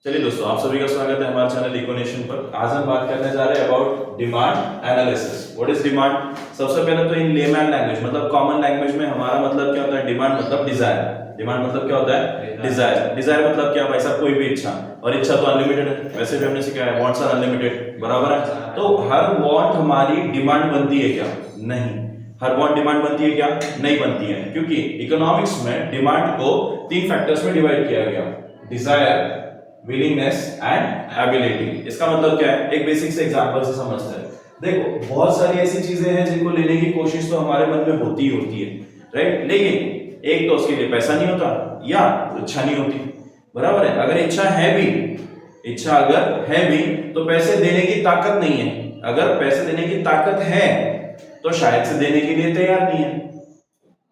चलिए दोस्तों, आप सभी का स्वागत है हमारे चैनल इकोनेशन पर। आज हम बात करने जा रहे हैं about demand analysis. What is demand? सबसे पहले तो इन लेमैन लैंग्वेज मतलब कॉमन लैंग्वेज में हमारा मतलब क्या होता है? डिमांड मतलब डिजायर। डिमांड मतलब क्या होता है? डिजायर। डिजायर मतलब क्या भाई साहब? कोई भी इच्छा, और इच्छा तो अनलिमिटेड है, वैसे भी हमने सीखा है वांट्स आर अनलिमिटेड, बराबर है। तो हर वांट हमारी डिमांड बनती है क्या? नहीं। हर वांट डिमांड बनती है क्या? नहीं बनती है, क्योंकि इकोनॉमिक्स में डिमांड को तीन फैक्टर्स में डिवाइड किया गया: डिजायर, विलिंगनेस एंड एबिलिटी। इसका मतलब क्या है? एक बेसिक से एग्जांपल से समझते हैं। देखो, बहुत सारी ऐसी चीजें हैं जिनको लेने की कोशिश तो हमारे मन में होती ही होती है, राइट? लेकिन एक तो उसके लिए पैसा नहीं होता या इच्छा नहीं होती, बराबर है। अगर इच्छा है भी, इच्छा अगर है भी तो पैसे देने की ताकत नहीं है। अगर पैसे देने की ताकत है तो शायद से देने के लिए तैयार नहीं है,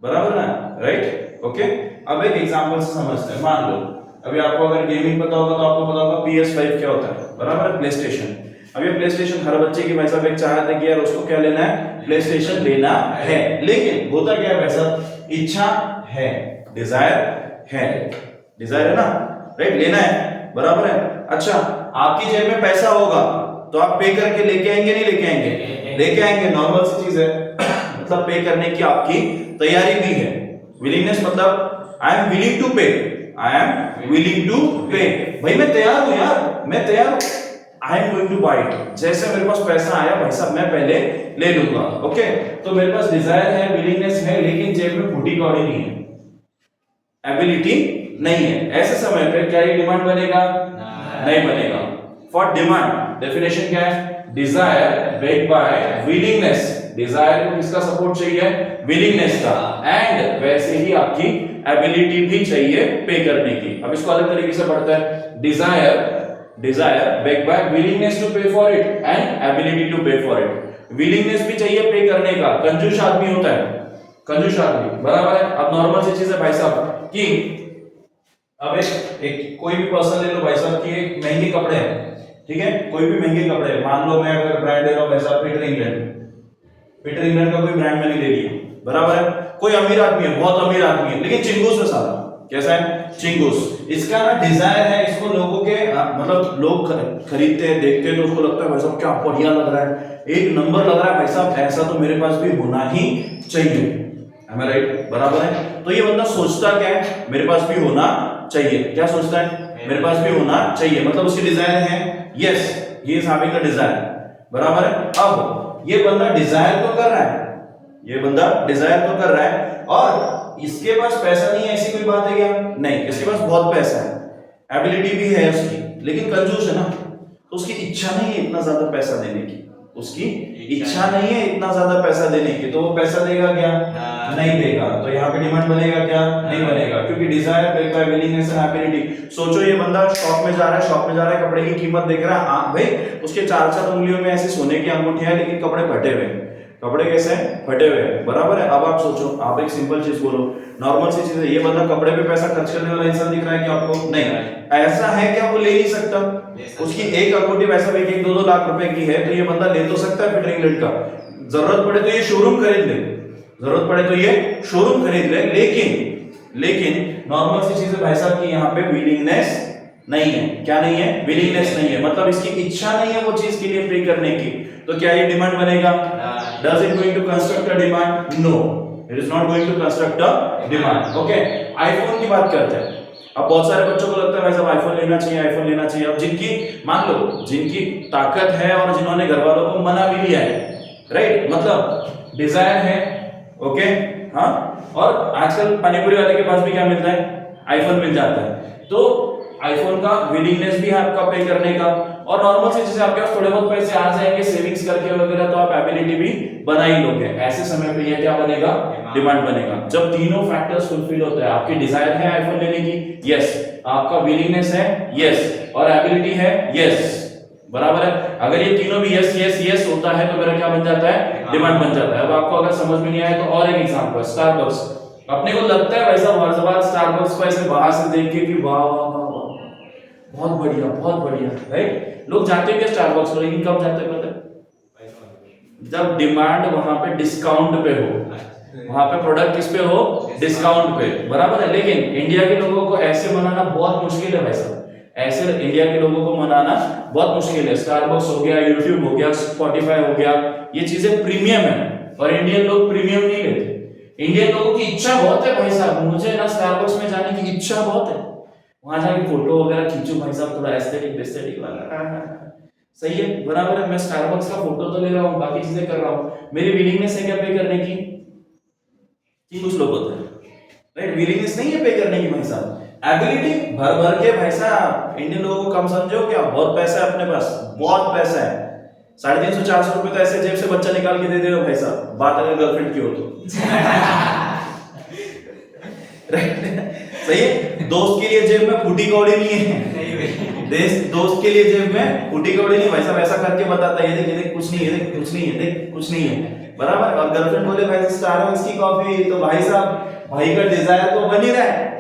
बराबर ना? Right, okay. अब एक एग्जांपल से समझते हैं। मान लो अभी आपको अगर गेमिंग पता होगा तो आपको पता होगा PS5 क्या होता है, बराबर है? Play station. अब ये प्ले स्टेशन हर बच्चे की भाई साहब एक चाहत है कि यार उसको क्या लेना है? प्ले स्टेशन लेना है। लेकिन होता क्या है भाई साहब? इच्छा है, डिजायर है, डिजायर है ना, राइट? लेना है, बराबर है। अच्छा, आपकी जेब में पैसा होगा तो आप पे करके लेके आएंगे, नहीं लेके आएंगे? लेके आएंगे, नॉर्मल सी चीज है। मतलब पे करने की आपकी तैयारी भी है। विलिंगनेस मतलब आई एम विलिंग टू पे, आई एम विलिंग टू पे। भाई मैं तैयार हूं यार, मैं तैयार हूं, I am going to buy it. जैसे मेरे पास पैसा आया भाई साहब मैं पहले ले लूंगा, ओके। तो मेरे पास डिजायर है, विलिंगनेस है, लेकिन जेब में फूटी कौड़ी नहीं है, एबिलिटी नहीं है। ऐसे समय पे क्या ये डिमांड बनेगा? नहीं बनेगा। फॉर डिमांड डेफिनेशन क्या है? Desire backed by willingness. Desire को किसका सपोर्ट चाहिए? विलिंगनेस का। एंड वैसे ही आपकी एबिलिटी भी चाहिए पे करने की। अब इसको अलग तरीके से पढ़ते हैं। Desire backed by willingness to pay for it and ability to pay for it. Willingness भी चाहिए पे करने का। कंजूस आदमी होता है, कंजूस आदमी, बराबर है। अब नॉर्मल सी चीज है भाई साहब कि अब एक कोई भी पर्सन ले लो भाई साहब कि एक महंगे कपड़े हैं, ठीक है? कोई भी महंगे कपड़े, मान लो मैं अगर ब्रांड ले रहा हूं भाई साहब पीटर इंग्लैंड। पीटर इंग्लैंड का कोई ब्रांड मैंने ले लिया, बराबर है। कोई अमीर आदमी है, बहुत अमीर आदमी है, लेकिन चिंगूस है साला। कैसा है? चिंगूस। इसका ना डिजायर है, इसको लोगों के मतलब लोग खरीदते हैं, देखते हैं तो उसको लगता है भाई साहब क्या बढ़िया लग रहा है, एक नंबर लग रहा है भाई साहब, ऐसा तो मेरे पास भी होना ही चाहिए। Am I right? बराबर है। तो ये बंदा सोचता क्या है? मेरे पास भी होना चाहिए। क्या सोचता है? मेरे पास भी होना चाहिए, मतलब उसकी डिजायर है। यस, ये इज हैविंग अ डिजायर, बराबर है। अब ये बंदा डिजायर तो कर रहा है, ये बंदा डिजायर तो कर रहा है, और इसके पास पैसा नहीं है, ऐसी कोई बात है क्या? नहीं, इसके पास बहुत पैसा है, एबिलिटी भी है उसकी, लेकिन कंजूस है ना, तो उसकी इच्छा नहीं है इतना ज्यादा पैसा देने की। उसकी इच्छा नहीं है इतना ज्यादा पैसा देने की, तो वो पैसा देगा क्या? नहीं देगा। तो यहाँ पे डिमांड बनेगा क्या? नहीं बनेगा, क्योंकि desire backed by willingness and ability. सोचो ये बंदा शॉप में जा रहा है, शॉप में जा रहा है, कपड़े की कीमत देख रहा है, भाई उसके चार चार उंगलियों में ऐसी सोने की अंगूठियां हैं, लेकिन कपड़े फटे हुए हैं। कपड़े कैसे हैं? फटे हुए हैं, बराबर है। अब आप सोचो, आप एक सिंपल चीज बोलो, नॉर्मल सी चीज है, ये बंदा कपड़े पे पैसा खर्च करने वाला इंसान दिख रहा है क्या आपको? नहीं। ऐसा है क्या वो ले नहीं सकता? उसकी एक अंगूठी वैसा भी 1-2 लाख रुपए की है, तो ये बंदा ले तो सकता है पीटर इंग्लैंड का। जरूरत पड़े तो ये शोरूम खरीद ले, जरूरत पड़े तो ये शोरूम खरीद ले, लेकिन नॉर्मल सी चीज है भाई साहब कि यहाँ पे विलिंगनेस नहीं है। क्या नहीं है? विलिंगनेस नहीं है, मतलब इसकी इच्छा नहीं है वो चीज के लिए पे करने की। तो क्या ये डिमांड बनेगा? Does it going to construct a demand? No, it is not going to construct a demand, okay. IPhone की बात करते हैं। अब बहुत सारे बच्चों को लगता है भाई साहब आईफोन लेना चाहिए, आईफोन लेना चाहिए। अब जिनकी मान लो जिनकी ताकत है और जिन्होंने घर वालों को मना भी लिया है, राइट, मतलब डिजायर है, ओके, हाँ, और आजकल पानीपुरी वाले के पास भी क्या मिलता है? आईफोन मिल जाता है। तो आईफोन का विलिंगनेस भी है आपका पे करने का, और नॉर्मल से जैसे आपके पास थोड़े बहुत पैसे आ जाएंगे सेविंग्स करके वगैरह, तो आप एबिलिटी भी बना ही लोगे। ऐसे समय पे ये क्या बनेगा? डिमांड बनेगा। जब तीनों फैक्टर्स फुलफिल होते हैं, आपकी डिजायर है आईफोन लेने की, यस, आपका विलिंगनेस है, यस, और एबिलिटी है, यस, बराबर है। अगर ये तीनों भी यस यस यस होता है तो मेरा क्या बन जाता है? डिमांड बन जाता है। अब आपको अगर समझ में नहीं आया तो और एक एग्जांपल, स्टारबक्स। अपने को लगता है वैसा हर बार स्टारबक्स को ऐसे बाहर से देख के कि वाह वाह वाह बहुत बढ़िया, बहुत बढ़िया, राइट? लोग जाते हैं स्टारबक्स पर, लेकिन कब जाते हैं पता है? जब डिमांड वहां पे डिस्काउंट पे हो, वहां पे प्रोडक्ट किस पे हो? डिस्काउंट पे, बराबर है। लेकिन इंडिया के लोगों को ऐसे मनाना बहुत मुश्किल है भाई साहब। ऐसे इंडिया के लोगों को मनाना बहुत मुश्किल है। स्टारबक्स हो गया, यूट्यूब हो गया, स्पॉटिफाई हो गया, ये चीजें प्रीमियम है और इंडियन लोग प्रीमियम नहीं लेते। इंडियन लोगों की इच्छा बहुत है भाई साहब, मुझे ना स्टारबक्स में जाने की इच्छा बहुत है, वहां जाके फोटो वगैरह खींचूं भाई साहब, थोड़ा एस्थेटिक वाला। सही है, बराबर है। मैं स्टारबक्स का फोटो तो ले रहा हूँ, बाकी चीजें कर रहा हूँ, मेरी विलिंगनेस है क्या पे करने की? कुछ लोग होते हैं राइट, विलिंगनेस नहीं है पे करने की भाई साहब। एबिलिटी भर भर के भाई साहब, इंडियन लोगों को कम समझो क्या, बहुत पैसा है अपने पास, बहुत पैसा है। 350-400 रुपए तो ऐसे जेब से बच्चा निकाल के दे देगा भाई साहब, बात अगर गर्लफ्रेंड की हो तो। राइट, सही है। दोस्त के लिए जेब में फूटी कौड़ी नहीं है, दोस्त के लिए जेब में फूटी कौड़ी नहीं भाई साहब, ऐसा करके बताता है, ये देख कुछ नहीं है, देख कुछ नहीं है, देख कुछ नहीं है, बराबर। और गर्लफ्रेंड बोले भाई स्टारबक्स की कॉफी, तो भाई साहब भाई का डिजायर तो बन ही रहा है,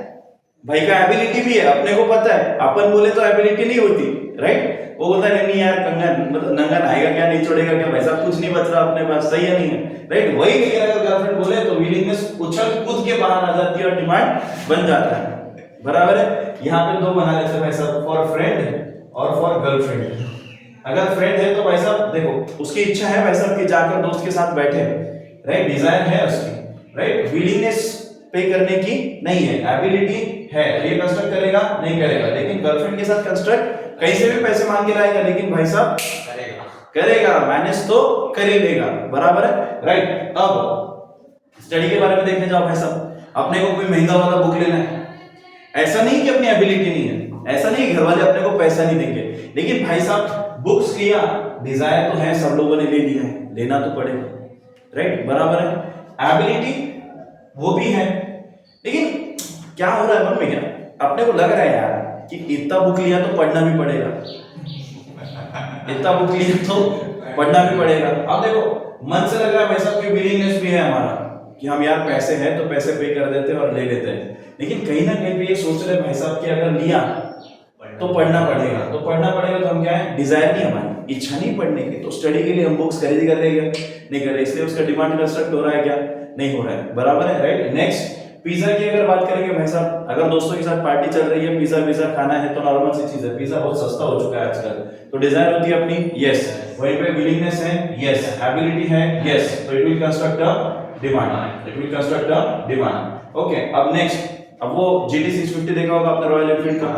भाई का एबिलिटी भी है, अपने को पता है। अपन बोले तो एबिलिटी नहीं होती, राइट। वो बोलता है नहीं यार कंगन मतलब नंगा नहाएगा क्या, नहीं छोड़ेगा क्या, भाई साहब कुछ नहीं बच रहा अपने पास, सही है नहीं है, राइट। वही नहीं अगर गर्लफ्रेंड बोले तो विलिंगनेस उछल कूद के बाहर आ जाती है और डिमांड बन जाता है, बराबर है। यहाँ पे दो बना लेते हैं भाई साहब, फॉर फ्रेंड और फॉर गर्लफ्रेंड। अगर फ्रेंड है तो भाई साहब देखो उसकी इच्छा है भाई साहब कि जाकर दोस्त के साथ बैठे, राइट, डिजायर है उसकी, राइट, विलिंगनेस पे करने की नहीं है, एबिलिटी है, तो ये कंस्ट्रक्ट करेगा नहीं करेगा। लेकिन गर्लफ्रेंड के साथ कंस्ट्रक्ट कहीं से भी पैसे मांग के लाएगा, लेकिन भाई साहब करेगा, मैनेज तो कर ही लेगा, बराबर है, राइट। अब स्टडी के बारे में देखने जाओ भाई साहब, अपने को कोई महंगा वाला बुक लेना है, ऐसा नहीं कि अपनी एबिलिटी नहीं है, ऐसा नहीं घर वाले अपने को पैसा नहीं देंगे, लेकिन भाई साहब बुक्स लिया, डिजायर तो है, सब लोगों ने ले लिया है, लेना तो पड़ेगा, राइट, बराबर है। एबिलिटी वो भी है, लेकिन क्या हो रहा है मन में, क्या अपने को लग रहा है यार कि इतना बुक लिया तो पढ़ना भी पड़ेगा, इतना बुक लिया तो पढ़ना भी पड़ेगा। अब देखो मन से लग रहा है भाई साहब कि विलिंगनेस भी है हमारा कि हम यार पैसे हैं तो पैसे पे कर देते हैं और ले लेते हैं, लेकिन कहीं ना कहीं पे ये सोच रहे भाई साहब कि अगर लिया तो पढ़ना पड़ेगा, तो पढ़ना पड़ेगा, तो हम क्या है, डिजायर नहीं, हमारी इच्छा नहीं पढ़ने की, तो स्टडी के लिए हम बुक्स खरीदी कर रहे हैं नहीं कर रहे, इसलिए उसका डिमांड कंस्ट्रक्ट हो रहा है क्या, नहीं हो रहा है, बराबर है, राइट। नेक्स्ट पिज्जा की अगर बात करेंगे भाई साहब, अगर दोस्तों के साथ पार्टी चल रही है, पिज्जा खाना है, तो नॉर्मल सी चीज है, पिज्जा बहुत सस्ता हो चुका है आजकल, तो डिजायर होती है अपनी, यस, वहीं पे विलिंगनेस है, यस, एबिलिटी है, यस, तो it will construct a demand, it will construct a demand. Okay, अब नेक्स्ट, अब वो GT 650 देखा होगा आपने रॉयल एनफील्ड का,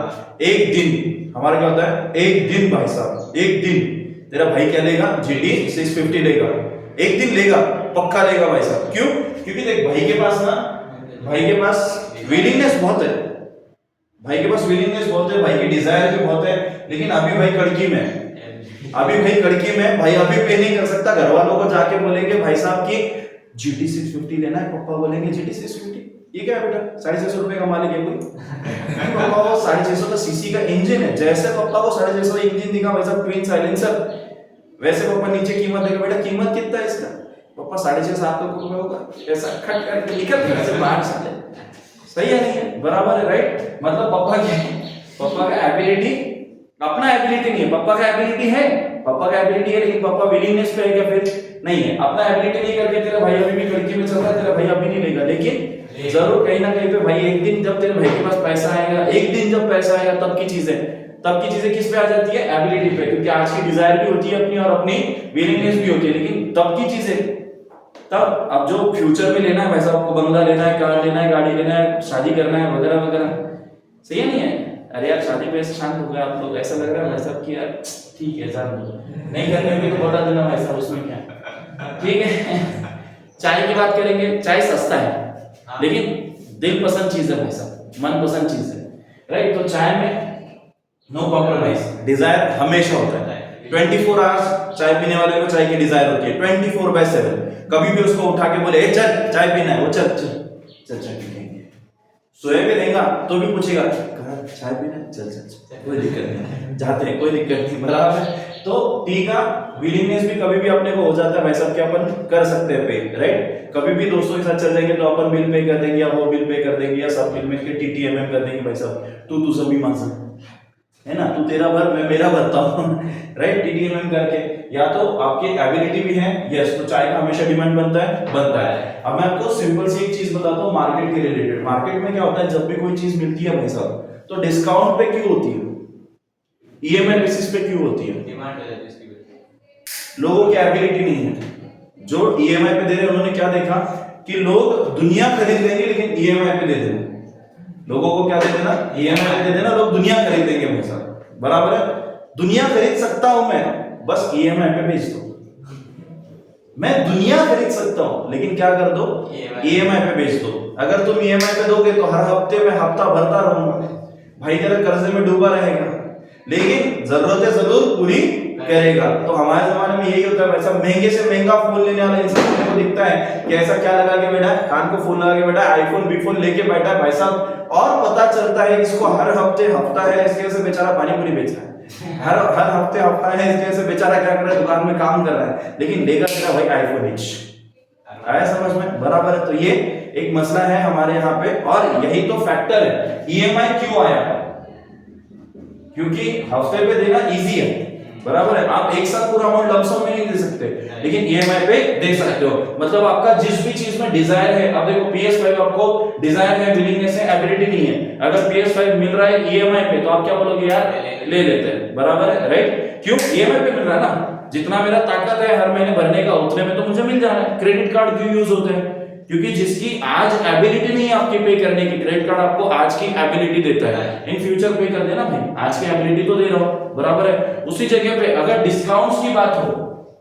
एक दिन हमारा क्या होता है, एक दिन भाई साहब, एक दिन तेरा भाई क्या लेगा, GT 650 लेगा, एक दिन लेगा, पक्का लेगा भाई साहब, क्यों? क्योंकि देख भाई के पास ना, भाई के पास विलिंगनेस बहुत है, भाई के पास विलिंगनेस बहुत है, भाई की डिजायर भी बहुत है, लेकिन अभी भाई कड़की में, अभी भाई कड़की में, भाई अभी पे नहीं कर सकता, घर वालों को जाके बोलेंगे भाई साहब की GT 650 लेना है, पापा बोलेंगे GT 650 ये क्या है बेटा, 650 रुपए का मालिक है कोई, पापा वो 650 सीसी का इंजन है, जैसे पापा को 650 इंजन दिखा वैसा ट्विन साइलेंसर, वैसे पापा नीचे कीमत देगा, बेटा कीमत कितना है इसका, पापा 6.5-7 लाख रुपए होगा, ऐसा खट करके निकल गया से बाहर साले, सही है नहीं है, बराबर है, राइट। मतलब पापा क्या है, पापा का एबिलिटी, अपना एबिलिटी नहीं है, पापा का एबिलिटी है, पापा का एबिलिटी है, लेकिन पापा विलिंगनेस पे है क्या, फिर नहीं है, अपना एबिलिटी नहीं करके तेरा भाई अभी भी लड़की में चल रहा है, तेरा भाई अभी नहीं लेगा, लेकिन जरूर कहीं ना कहीं पे भाई एक दिन जब तेरे भाई के पास पैसा आएगा, एक दिन जब पैसा आएगा, तब की चीजें किस पे आ जाती है, एबिलिटी पे, क्योंकि आज की डिजायर भी होती है अपनी और अपनी विलिंगनेस भी होती है, लेकिन तब की चीजें तब, अब जो फ्यूचर में लेना है भाई साहब, आपको बंगला लेना है, कार लेना है, गाड़ी लेना है, शादी करना है, वगैरह वगैरह, सही है नहीं है, अरे यार शादी पे शांत हो गए आप लोग, ऐसा लग रहा है भाई साहब कि यार ठीक है जान दो, नहीं करने में तो बता देना भाई साहब, उसमें क्या, ठीक है। चाय की बात करेंगे, चाय सस्ता है, लेकिन दिल पसंद चीज है भाई साहब, मन पसंद चीज है, राइट। तो चाय में नो कॉम्प्रोमाइज, डिजायर हमेशा होता है, 24 आवर्स चाय पीने वाले को चाय की डिजायर होती है, 24/7, कभी भी उसको उठा के बोले चल चाय पीना है, वो चल चल चल चाय पीएंगे, सोए भी रहेगा तो भी पूछेगा चाय पीना है, चल चल चल, कोई दिक्कत नहीं, जाते हैं, कोई दिक्कत नहीं, बराबर है। तो टी का विलिंगनेस भी कभी भी अपने को हो जाता है भाई साहब कि अपन कर सकते हैं पे, राइट। कभी भी दोस्तों के साथ चल जाएंगे तो अपन बिल पे कर देंगे, या वो बिल पे कर देंगे, या सब बिल में के TTMM कर देंगे भाई साहब, तू सभी मांग है ना, तू तेरा भर मैं मेरा भरता हूँ, राइट, TTMM करके, या तो आपकी एबिलिटी भी है, यस, तो चाय का हमेशा डिमांड बनता है। अब मैं आपको सिंपल सी एक चीज बताता हूँ मार्केट के रिलेटेड, मार्केट में क्या होता है, जब भी कोई चीज मिलती है भाई साहब, तो डिस्काउंट पे क्यों होती है, ईएमआई बेसिस पे क्यों होती है? डिमांड है जिसकी लोगों की एबिलिटी नहीं है। जो ईएमआई पे दे रहे हैं उन्होंने क्या देखा कि लोग दुनिया खरीद लेंगे लेकिन ईएमआई पे दे देना। लोगों को क्या दे देना? ईएमआई पे दे देना, लोग दुनिया खरीद लेंगे भाई साहब, बराबर है। दुनिया खरीद सकता हूं मैं, बस ईएमआई पे भेज दो। मैं दुनिया खरीद सकता हूं लेकिन क्या कर दो? ईएमआई पे भेज दो। अगर तुम ईएमआई पे दोगे तो हर हफ्ते में हफ्ता भरता रहूंगा, भाई तेरा कर्जे में डूबा रहेगा, लेकिन जरूरतें जरूर पूरी करेगा। तो हमारे जमाने में यही होता है भाई साहब, महंगे से महंगा फोन लेने वाला इंसान को दिखता है कि ऐसा क्या लगा के बैठा है, कान को फोन लगा के बैठा है, आईफोन बीफोन लेके बैठा है भाई साहब, और पता चलता है इसको हर हफ्ते हफ्ता है, इसके वजह से बेचारा पानी पूरी बेच रहा है, हर हर हफ्ते हफ्ता है, इसके वजह से बेचारा क्या कर रहा है, दुकान में काम कर रहा है, लेकिन लेगा क्या भाई? IPhone H. आया समझ में? बराबर है। तो ये एक मसला है हमारे यहाँ पे, और यही तो फैक्टर है। ईएमआई क्यों आया? क्योंकि हफ्ते पे देना इजी है, बराबर है। आप एक साथ पूरा अमाउंट लमसम में नहीं दे सकते, लेकिन ईएमआई पे दे सकते हो। मतलब आपका जिस भी चीज में डिजायर है, अब देखो PS5 आपको डिजायर है, विलिंगनेस है, एबिलिटी नहीं है, अगर PS5 मिल रहा है ईएमआई पे तो आप क्या बोलोगे? यार ले लेते हैं, बराबर है, राइट? क्यों? ईएमआई पे मिल रहा है ना, जितना मेरा ताकत है हर महीने भरने का उतने में तो मुझे मिल जा रहा है। क्रेडिट कार्ड क्यों यूज होते हैं? क्योंकि जिसकी आज एबिलिटी नहीं है आपकी पे करने की, क्रेडिट कार्ड आपको आज की एबिलिटी देता है, इन फ्यूचर पे कर देना भाई, आज की एबिलिटी तो दे रहा हूं, बराबर है। उसी जगह पे अगर डिस्काउंट्स की बात हो,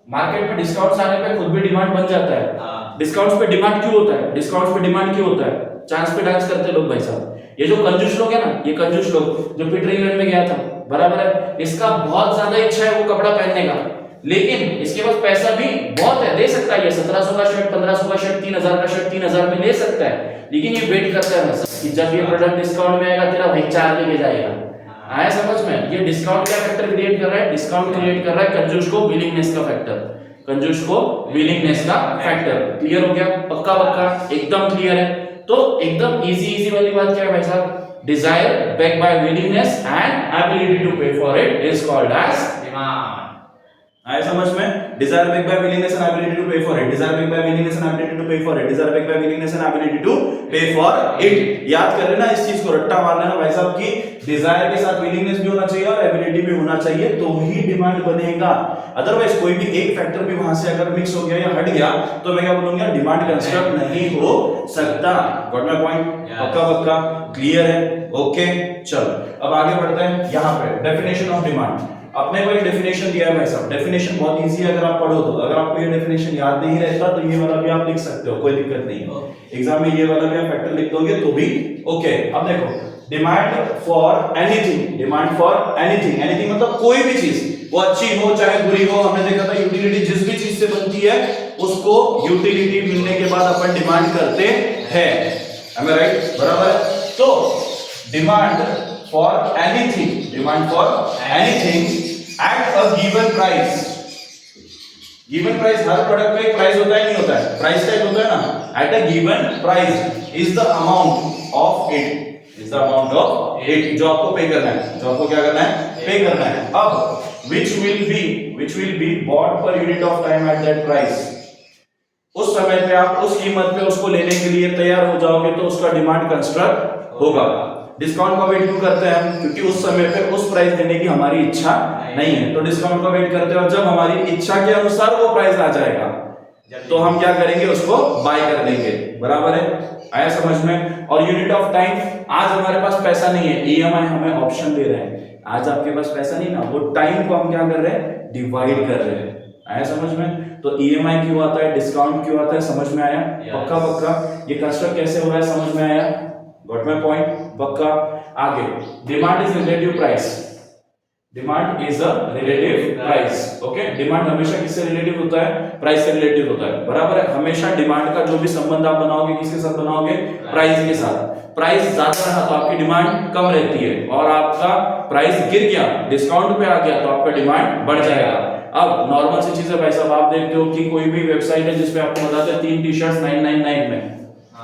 मार्केट में डिस्काउंट्स आने पे खुद भी डिमांड बन जाता है। डिस्काउंट्स पे डिमांड क्यों होता है? डिस्काउंट्स पे डिमांड क्यों होता है? चांस पे डांस करते लोग भाई साहब। ये जो कंजूस लोग है ना, ये कंजूस लोग जो पीटर इंग्लैंड में गया था, बराबर है, इसका बहुत ज्यादा इच्छा है वो कपड़ा पहनने का, लेकिन इसके पास पैसा भी बहुत है, दे सकता है ये 1700 का शर्ट, 1500 का शर्ट, 3000 का शर्ट 3000 में ले सकता है, लेकिन ये वेट करता है कि जब ये प्रोडक्ट डिस्काउंट में आएगा तेरा भाई 4 लेके जाएगा। आया समझ में? ये डिस्काउंट क्या फैक्टर क्रिएट कर रहा है? डिस्काउंट क्रिएट कर रहा है कंजूस को विलिंगनेस का फैक्टर, कंजूस को विलिंगनेस का फैक्टर। क्लियर हो गया? पक्का पक्का एकदम क्लियर है। तो एकदम इजी वाली बात क्या है भाई साहब? Desire backed by willingness and ability to pay for it is called as demand। आया समझ में? Desire backed by willingness and ability to pay for it, desire backed by willingness and ability to pay for it, desire backed by willingness and ability to pay for it। याद कर लेना इस चीज को, रट्टा मार लेना भाई साहब की डिजायर के साथ विलिंगनेस भी होना चाहिए और एबिलिटी भी होना चाहिए, तो ही डिमांड बनेगा। अदरवाइज कोई भी एक फैक्टर भी वहां से अगर मिक्स हो गया या हट गया तो मैं क्या बोलूंगा? डिमांड कंस्ट्रक्ट नहीं हो सकता। Got my point? पक्का पक्का क्लियर है? ओके चलो अब आगे बढ़ते हैं। यहाँ पे डेफिनेशन ऑफ डिमांड, अपने को एक डेफिनेशन दिया है भाई साहब। डेफिनेशन बहुत इजी है, अगर आप पढ़ो तो। अगर आपको ये डेफिनेशन याद नहीं रहता तो ये वाला भी आप लिख सकते हो, कोई दिक्कत नहीं है। एग्जाम में ये वाला भी आप फैक्टर लिख दोगे तो भी ओके। अब देखो, demand for anything, demand for anything, anything मतलब कोई भी चीज, वो अच्छी हो चाहे बुरी हो। हमने देखा था यूटिलिटी जिस भी चीज से बनती है उसको यूटिलिटी मिलने के बाद अपन डिमांड करते हैं। am I right? बराबर है। तो demand for anything, demand for anything at a given price। given price her product में एक प्राइस होता है, नहीं होता है? प्राइस टैग होता है ना। at a given price is the amount of it, is the amount of it जो आपको पे करना है, जो आपको क्या करना है? पे करना है। अब which will be bought per unit of time at that price। उस समय पे आप उस कीमत पे उसको लेने के लिए तैयार हो जाओगे तो उसका डिमांड कंस्ट्रक्ट होगा। डिस्काउंट का वेट क्यों करते हैं हम? क्योंकि उस समय पे उस प्राइस देने की हमारी इच्छा नहीं है, तो डिस्काउंट का वेट करते हैं, और जब हमारी इच्छा के अनुसार वो प्राइस आ जाएगा तो हम क्या करेंगे? उसको बाय कर लेंगे। बराबर है? आया समझ में? और यूनिट ऑफ टाइम, आज हमारे पास पैसा नहीं है, ईएमआई हमें ऑप्शन दे रहे हैं। आज आपके पास पैसा नहीं ना, वो टाइम को हम क्या कर रहे हैं? डिवाइड कर रहे हैं। आया समझ में? तो ईएमआई क्यों आता है, डिस्काउंट क्यों आता है, समझ में आया? पक्का पक्का। ये कंस्ट्रक्ट कैसे हो रहा है, समझ में आया? Got my point? पक्का। आगे, demand is relative price, demand is a relative price. Okay, demand हमेशा किससे रिलेटिव होता है? प्राइस से रिलेटिव होता है। बराबर है? हमेशा डिमांड का जो भी संबंध आप बनाओगे किसके साथ बनाओगे? प्राइस के साथ। प्राइस ज्यादा रहा तो आपकी डिमांड कम रहती है, और आपका प्राइस गिर गया, डिस्काउंट पे आ गया तो आपका डिमांड बढ़ जाएगा। अब नॉर्मल सी चीज है भाई साहब, आप देखते हो कि कोई भी वेबसाइट है जिसपे आपको बताते हैं 3 टी-शर्ट्स 999 में,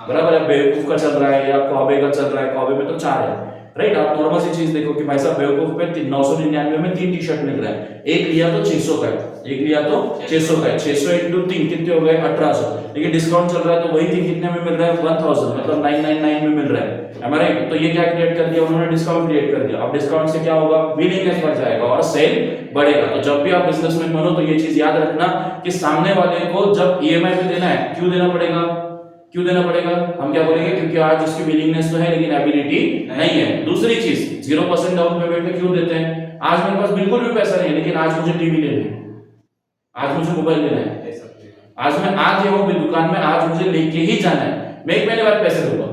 बराबर है? बेवकूफ का चल रहा है या कॉबे का चल रहा है, कॉबे में तो 4 है, राइट। आप नॉर्मल सी चीज देखो कि भाई साहब बेवकूफ पे 999 में 3 टी शर्ट मिल रहा है, एक लिया तो 600 का है, एक लिया तो 600 का है, 600 इंटू 3 कितने हो गए 1800, लेकिन डिस्काउंट चल रहा है तो वही 3 कितने में मिल रहा है 1000, मतलब 999 में मिल रहा है, am I right? तो ये क्या क्रिएट कर दिया उन्होंने, डिस्काउंट क्रिएट कर दिया। अब डिस्काउंट से क्या होगा, विलिंगनेस बढ़ जाएगा और सेल बढ़ेगा। तो जब भी आप बिजनेसमैन बनो तो ये चीज याद रखना कि सामने वाले को जब ईएमआई पे देना है, क्यों देना पड़ेगा, क्यों देना पड़ेगा, हम क्या बोलेंगे, क्योंकि आज उसकी विलिंगनेस तो है लेकिन एबिलिटी नहीं है। दूसरी चीज 0% डाउन पेमेंट पे क्यों देते हैं, आज मेरे पास बिल्कुल भी पैसा नहीं है लेकिन आज मुझे टीवी लेना है, आज मुझे मोबाइल लेना है, आज मैं आ गया हूं दुकान में, आज मुझे लेके ही जाना है, मैं 1 महीने बाद पैसे दूंगा,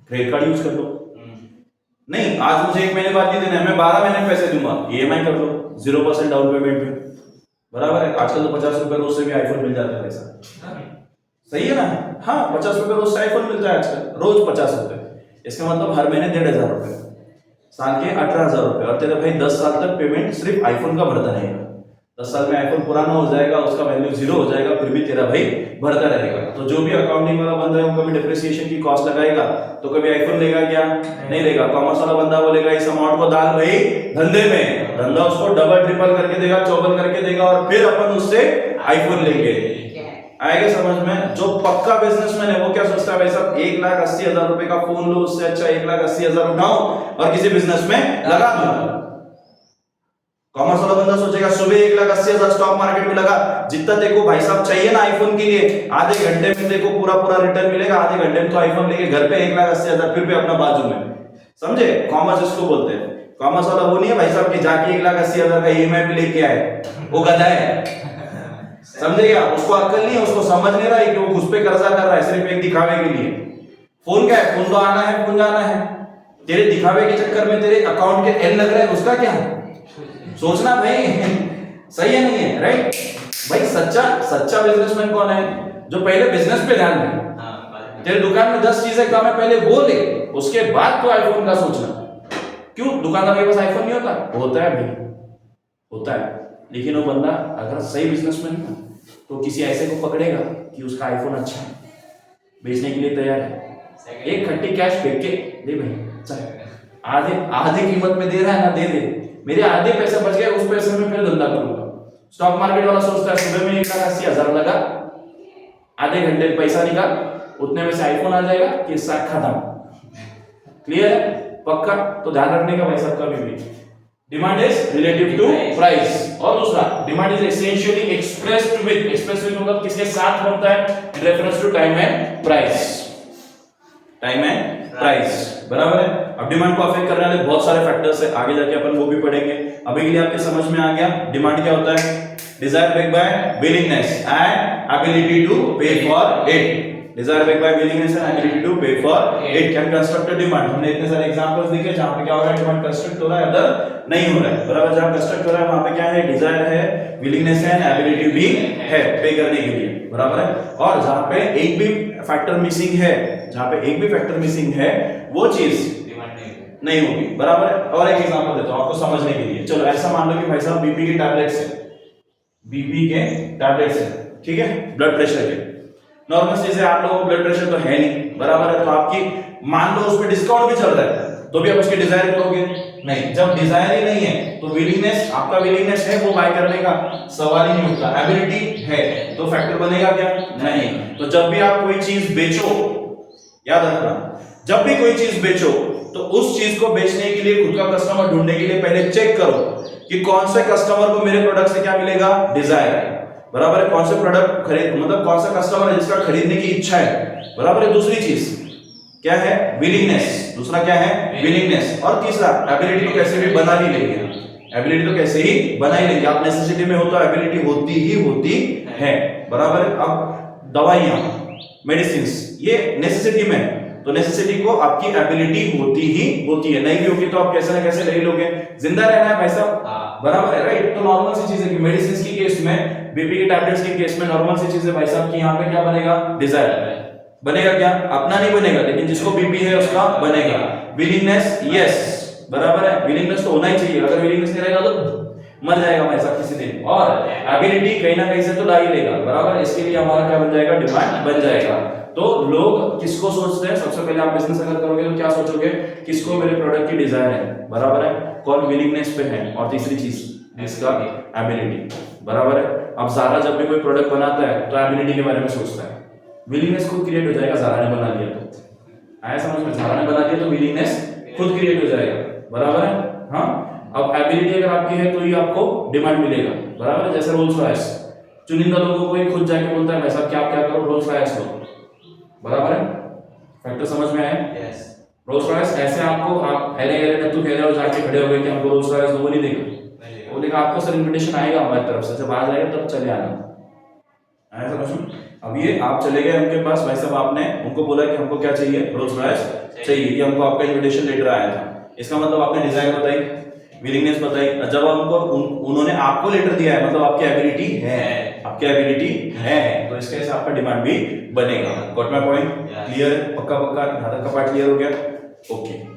क्रेडिट कार्ड यूज कर लो। नहीं, आज मुझे 1 महीने बाद नहीं देना है, मैं 12 महीने में पैसे दूंगा, ईएमआई कर लो 0% डाउन पेमेंट पे, बराबर है। आजकल तो 50 रुपए रोज से भी आईफोन मिल जाता है पैसा, सही है ना। हाँ, 50 रुपए रोज से आईफोन मिलता है आजकल, रोज 50 रुपए, इसका मतलब हर महीने 1500 रुपए, साल के 18,000 रुपए, और तेरे भाई 10 साल तक पेमेंट सिर्फ आईफोन का भरता रहेगा। 10 साल में आईफोन पुराना हो जाएगा, उसका वैल्यू 0 हो जाएगा, फिर भी तेरा भाई भरता रहेगा। तो जो भी अकाउंटिंग वाला बंदा है वो कभी डिप्रिसिएशन की कॉस्ट लगाएगा तो कभी आईफोन लेगा क्या, नहीं लेगा। कॉमर्स वाला बंदा बोलेगा इस अमाउंट को डाल भाई धंधे में, धंधा उसको डबल ट्रिपल करके देगा, चौबल करके देगा, और फिर अपन उससे आईफोन लेंगे। आएगा समझ में। जो पक्का बिजनेसमैन है वो क्या सोचता है, भाई साहब 1,80,000 रुपए का फोन लो, उससे अच्छा 1,80,000 उठाऊं और किसी बिजनेस में लगा दूं। कॉमर्स वाला बंदा सोचेगा सुबह 1,80,000 स्टॉक मार्केट में लगा, जितना देखो भाई साहब चाहिए ना आईफोन के लिए, आधे घंटे में देखो पूरा पूरा रिटर्न मिलेगा, आधे घंटे में तो आईफोन लेके घर पे 1,80,000 फिर भी अपना बाजू में, समझे। कॉमर्स इसको बोलते हैं। कॉमर्स वाला वो नहीं है भाई साहब कि जाके 1,80,000 का ईएमआई पे लेके आए, वो गधा है, समझे क्या। उसको अक्ल नहीं है, उसको समझ नहीं रहा है कि वो खुद पे कर्जा कर रहा है सिर्फ एक दिखावे के लिए। फोन क्या है, फोन तो आना है, फोन जाना है, तेरे दिखावे के चक्कर में तेरे अकाउंट के एल लग रहा है, उसका क्या है सोचना भाई, सही है नहीं है, राइट भाई। सच्चा बिजनेसमैन कौन है, जो पहले बिजनेस पे ध्यान दे। तेरे दुकान में 10 चीजें कम है, पहले वो ले, उसके बाद तो आईफोन का सोचना। क्यों, दुकानदार के पास आईफोन नहीं होता, होता है भाई, होता है, लेकिन वो बंदा अगर सही बिजनेसमैन है तो किसी ऐसे को पकड़ेगा कि उसका आईफोन अच्छा है, बेचने के लिए तैयार है, एक खट्टी कैश फेंक के दे भाई, चल आधे कीमत में दे रहा है ना, दे दे, मेरे आधे पैसे बच गए, उस पैसे में फिर धंधा करूंगा। स्टॉक मार्केट वाला सोचता है सुबह में 1,80,000 लगा, आधे घंटे में पैसा निकाल, उतने में से आईफोन आ जाएगा, कि साथ खत्म। क्लियर है, पक्का। तो ध्यान रखने का भाई साहब कभी भी demand is relative to price, और दूसरा demand is essentially expressed with, expressed with मतलब किसके साथ बनता है, in reference to time and price, time and price, बराबर है। अब डिमांड को अफेक्ट करने वाले बहुत सारे फैक्टर्स है, आगे जाके अपन वो भी पढ़ेंगे। अभी के लिए आपके समझ में आ गया डिमांड क्या होता है, desire back by willingness and ability to pay for it. Desire back by willingness and ability to pay for it can construct a demand. हमने इतने सारे एग्जांपल्स देखे जहां पे क्या हो रहा है, डिमांड कंस्ट्रक्ट हो रहा है, अदर नहीं हो रहा है, बराबर। जहां कंस्ट्रक्ट हो रहा है वहां पे क्या है, डिजायर है, विलिंगनेस है, एबिलिटी भी है पे करने के लिए, बराबर है। और जहां पे एक भी फैक्टर मिसिंग है, जहां पे एक भी फैक्टर मिसिंग है, वो चीज नहीं होगी, बराबर है। और एक एग्जांपल देता हूं आपको समझने के लिए। चलो ऐसा मान लो कि भाई साहब बीपी की टैबलेट्स है, बीपी के टैबलेट्स है, ठीक है, ब्लड प्रेशर के। नॉर्मल चीज है, आप लोगों को ब्लड प्रेशर तो है नहीं, बराबर है। तो आपकी मान लो उस पे डिस्काउंट भी चल रहा है, तो भी आप उसकी डिजायर करोगे नहीं। जब डिजायर ही नहीं है तो विलिंगनेस, आपका विलिंगनेस है वो बाय करने का सवाल ही नहीं उठता। एबिलिटी है तो फैक्टर बनेगा क्या, नहीं। तो जब भी आप कोई चीज बेचो, याद रखना, जब भी कोई चीज बेचो तो उस चीज को बेचने के लिए खुद का कस्टमर ढूंढने के लिए पहले चेक करो कि कौन से कस्टमर को मेरे प्रोडक्ट से क्या मिलेगा, डिजायर, बराबर है। कौन से प्रोडक्ट खरीद, मतलब कौन सा कस्टमर है जिसका खरीदने की इच्छा है, बराबर है। दूसरी चीज क्या है, विलिंगनेस, दूसरा क्या है, विलिंगनेस। और तीसरा एबिलिटी तो कैसे भी बना ही लेंगे, एबिलिटी तो कैसे ही बना ही लेंगे। आप नेसेसिटी में हो तो एबिलिटी होती ही होती है, बराबर है। अब दवाइयां, मेडिसिन, ये नेसेसिटी में, तो नेसेसिटी को आपकी एबिलिटी होती ही होती है, नहीं भी होगी तो आप कैसे ना कैसे ले लोगे, जिंदा रहना है भाई साहब, बराबर है, राइट। तो नॉर्मल सी चीज है कि मेडिसिन की केस में, बीपी की टैबलेट्स के केस में नॉर्मल सी चीज है भाई साहब कि यहाँ पे क्या बनेगा, डिजायर बनेगा, क्या अपना नहीं बनेगा, लेकिन जिसको बीपी है उसका बनेगा। विलिंगनेस, यस, बराबर है, विलिंगनेस तो होना ही चाहिए। अगर विलिंगनेस नहीं रहेगा तो मर जाएगा भाई साहब किसी दिन, और एबिलिटी कहीं ना कहीं से तो ला ही लेगा, बराबर। इसके लिए हमारा क्या बन जाएगा, डिमांड बन जाएगा। तो लोग किसको सोचते हैं, सबसे पहले आप बिजनेस अगर करोगे तो क्या सोचोगे, किसको मेरे प्रोडक्ट की डिजायर है, बराबर है, कौन विलिंगनेस पे है, और तीसरी चीज इसका एबिलिटी, बराबर है। अब ज़ारा जब भी कोई प्रोडक्ट बनाता है तो एबिलिटी के बारे में सोचता है, विलिंगनेस खुद क्रिएट हो जाएगा, ज़ारा ने बना लिया तो, आया समझ में, ज़ारा ने बना दिया तो विलिंगनेस खुद क्रिएट हो जाएगा, बराबर है। हाँ, अब एबिलिटी अगर आपकी है तो ही आपको डिमांड मिलेगा, बराबर है। जैसे रोल्स रॉयस, चुनिंदा लोगों को ही खुद जाके बोलता है भाई साहब क्या क्या करो, रोल्स रॉयस लो, बराबर है। फैक्टर समझ में आया? यस। रोल्स रॉयस ऐसे आपको, आप हेले हेले तू कह रहे हो जाके खड़े हो गए कि हमको रोल्स रॉयस वो नहीं देगा, वो लेगा आपको सर इनविटेशन आएगा हमारी तरफ से, जब आ जाएगा तब चले आना, आया समझ में। अब ये आप चले गए उनके पास, भाई साहब आपने उनको बोला कि हमको क्या चाहिए, रोल्स रॉयस चाहिए, ये हमको आपका इनविटेशन लेटर आया था, इसका मतलब आपने डिजायर बताई, विलिंगनेस बताई, जब हमको उन्होंने आपको लेटर दिया है मतलब आपकी एबिलिटी है, आपकी एबिलिटी है, तो इसके हिसाब से आपका डिमांड भी बनेगा। Got my point? क्लियर? पक्का पक्का, यहाँ तक का पार्ट क्लियर हो गया? ओके।